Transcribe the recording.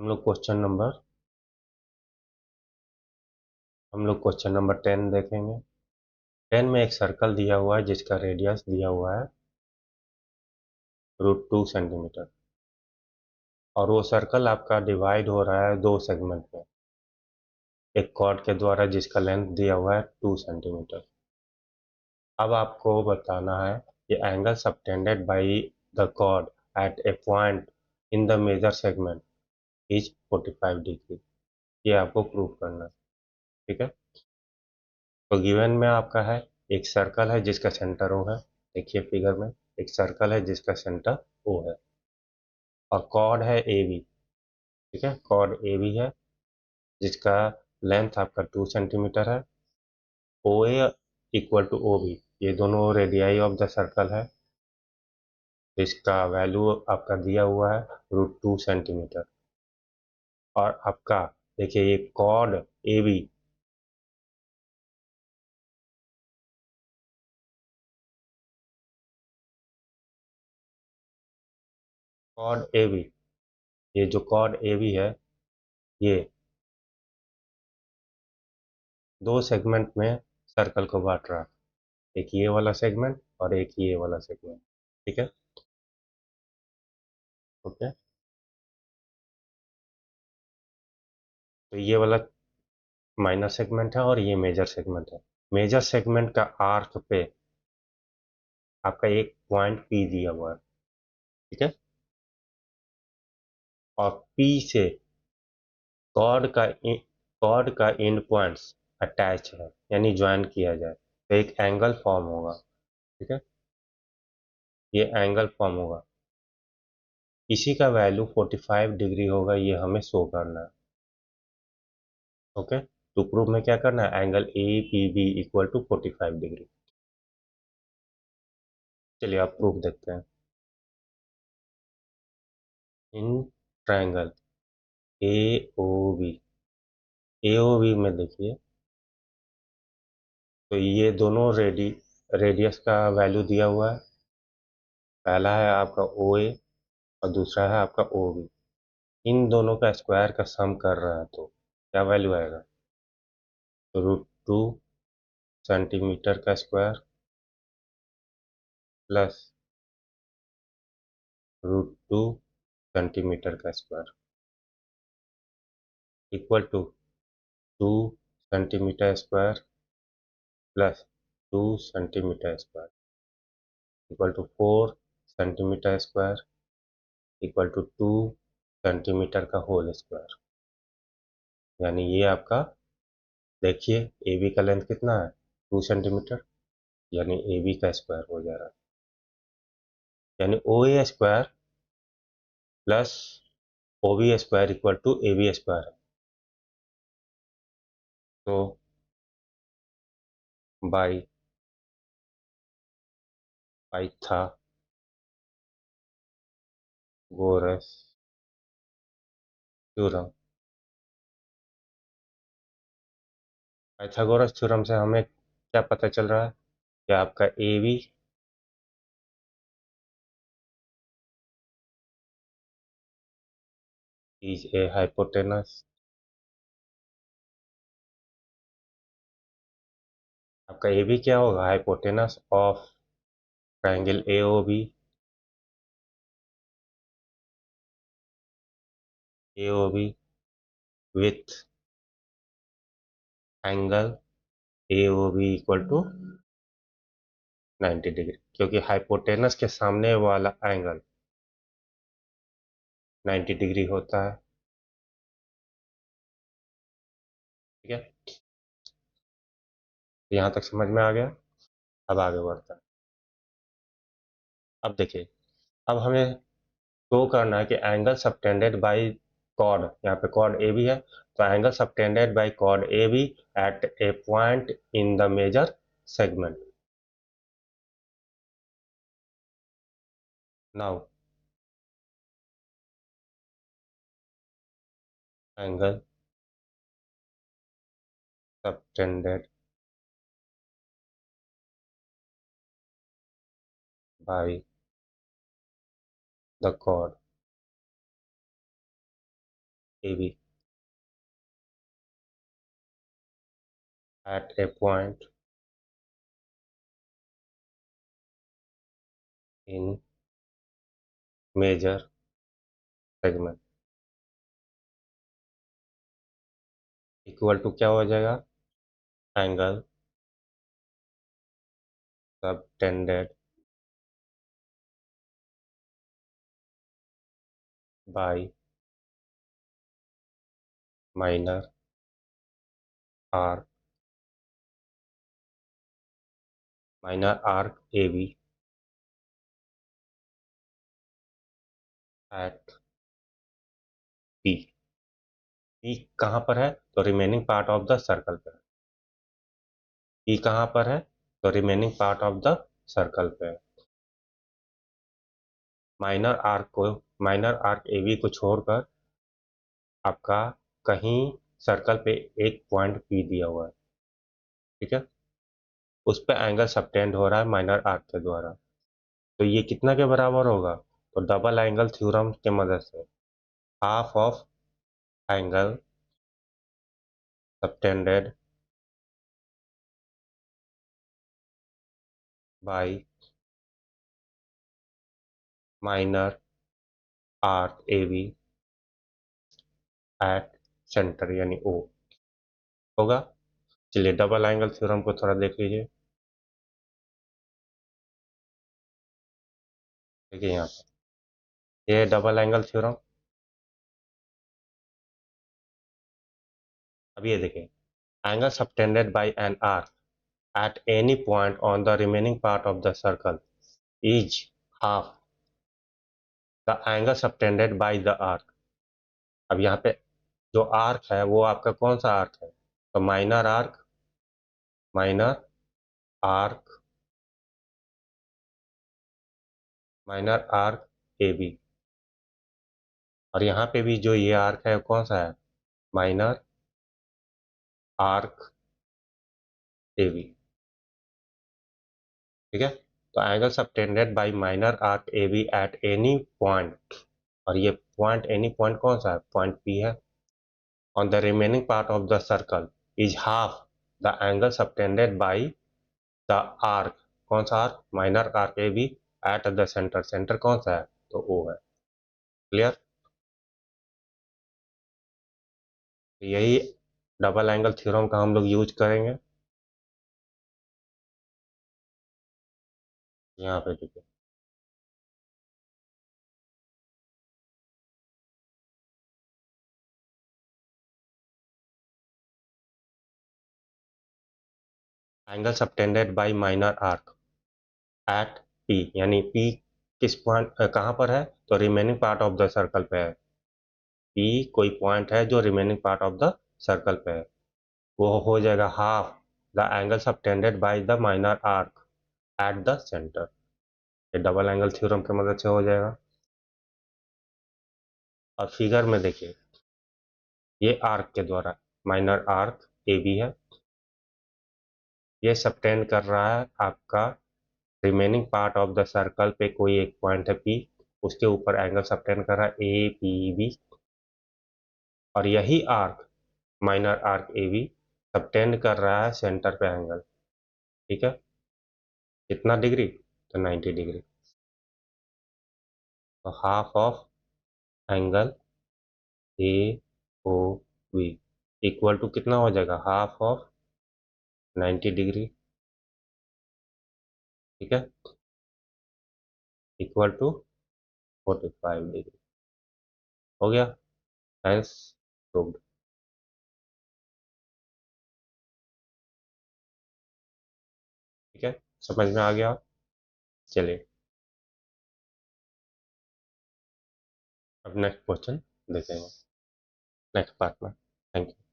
लोग question number 10 देखेंगे। 10 में एक सर्कल दिया हुआ है जिसका रेडियस दिया हुआ है √2 सेंटीमीटर, और वो सर्कल आपका डिवाइड हो रहा है दो सेगमेंट में, एक कॉर्ड के द्वारा जिसका लेंथ दिया हुआ है 2 सेंटीमीटर। अब आपको बताना है कि angle subtended by the chord at a point in the major segment is 45 degree. ये आपको प्रूव करना है, ठीक है। तो गिवन में आपका है एक सर्कल है जिसका सेंटर O है। देखिए फिगर में एक सर्कल है जिसका सेंटर O है, और कॉर्ड है AB, ठीक है। कॉर्ड AB है जिसका लेंथ आपका 2 सेंटीमीटर है। OA इक्वल टू OB, ये दोनों रेडियाई ऑफ द सर्कल है। इसका वैल्यू आपका दिया हुआ है √2 सेंटीमीटर। और आपका देखिए ये कॉर्ड AB, ये जो कॉर्ड AB है, ये दो सेगमेंट में सर्कल को बांट रहा है, एक ये वाला सेगमेंट और एक ये वाला सेगमेंट, ठीक है। ओके, तो ये वाला माइनर सेगमेंट है और ये मेजर सेगमेंट है। मेजर सेगमेंट का आर्क पे आपका एक पॉइंट P दिया हुआ है, ठीक है। और P से कॉर्ड का एंड पॉइंट्स अटैच है, यानी ज्वाइन किया जाए तो एक एंगल फॉर्म होगा, ठीक है। ये एंगल फॉर्म होगा, इसी का वैल्यू 45 डिग्री होगा, ये हमें शो करना है। ओके, तो प्रूफ में क्या करना है, angle APB equal to 45 degree. चलिए आप प्रूफ देखते हैं। इन ट्रायंगल AOB में देखिए, तो ये दोनों रेडियस का वैल्यू दिया हुआ है। पहला है आपका OA और दूसरा है आपका OB। इन दोनों का स्क्वायर का सम कर रहा है तो क्या वैल्यू आएगा, तो √2 सेंटीमीटर का स्क्वायर प्लस √2 सेंटीमीटर का square equal to 2 centimetre square plus 2 centimetre square equal to 4 centimetre square equal to 2 centimetre का होल स्क्वायर। यानी ये आपका देखिए AB का लेंथ कितना है, 2 सेंटीमीटर, यानी AB का स्क्वायर हो जा रहा है, यानी OA square plus OB square equal to AB square है। तो by Pythagoras theorem, Pythagoras theorem से हमें क्या पता चल रहा है कि आपका AB इज ए हाइपोटेनस, आपका AB क्या होगा, hypotenuse of triangle AOB with angle AOB equal to 90 degree, क्योंकि हाइपोटेनस के सामने वाला एंगल 90 डिग्री होता है, ठीक है। यहाँ तक समझ में आ गया। अब आगे बढ़ता है। अब देखिए, अब हमें शो करना है कि एंगल सबटेंडेड बाय कॉर्ड, यहाँ पे कॉर्ड AB है, तो angle subtended by chord AB at a point in the major segment. Now angle subtended by the chord AB at a point in major segment equal to क्या हो जाएगा, angle subtended by minor arc AB at P। P कहाँ पर है, तो remaining part of the circle पे है। P कहाँ पर है, तो remaining part of the circle पे है। माइनर आर्क AB को छोड़कर आपका कहीं सर्कल पे एक पॉइंट P दिया हुआ है, ठीक है, उस पे एंगल सबटेंड हो रहा है माइनर आर्क के द्वारा। तो ये कितना के बराबर होगा, तो डबल एंगल थ्योरम की मदद से half of angle subtended by minor arc AB at centre यानी O होगा। चलिए डबल एंगल थ्योरम को थोड़ा देख लीजिए। देखिए यहाँ पे ये डबल एंगल थ्योरम। अब ये देखिए, angle subtended bye an arc at any point on the remaining part of the circle is half the angle subtended by the arc। अब यहाँ पे जो आर्क है वो आपका कौन सा आर्क है, तो minor arc minor arc A B. और यहाँ पे भी जो ये आर्क है कौन सा है, माइनर आर्क ए बी, ठीक है। तो angle subtended by minor arc A B at any point, और ये पॉइंट एनी पॉइंट कौन सा है, पॉइंट पी है, on the remaining part of the circle is half the angle subtended by the arc। कौन सा arc, minor arc A B at the centre, centre कौन सा है, तो ओ है। क्लियर, यही डबल एंगल थ्योरम का हम लोग यूज करेंगे। यहाँ पे देखिए, angle subtended by minor arc eight P, यानी पी किस पॉइंट कहाँ पर है, तो remaining part of the circle पे है। पी कोई पॉइंट है जो remaining part of the circle पे है, वो हो जाएगा half the angle subtended by the minor arc eight the centre. ये डबल एंगल थ्योरम की मदद से हो जाएगा। और फिगर में देखिए, ये आर्क के द्वारा माइनर आर्क ए बी है, ये सबटेंड कर रहा है आपका remaining part of the circle पे कोई एक पॉइंट है पी, उसके ऊपर एंगल सबटेंड कर रहा है ए पी बी। और यही arc minor arc A B subtend कर रहा है सेंटर पे एंगल, ठीक है, कितना डिग्री, तो 90 डिग्री। तो half of angle A O B equal to कितना हो जाएगा, हाफ ऑफ 90 डिग्री, ठीक है, इक्वल टू 45 डिग्री। हो गया, हेंस प्रूव्ड। ठीक है, समझ में आ गया। चलिए अब नेक्स्ट क्वेश्चन देखेंगे नेक्स्ट पार्ट में। Thank you.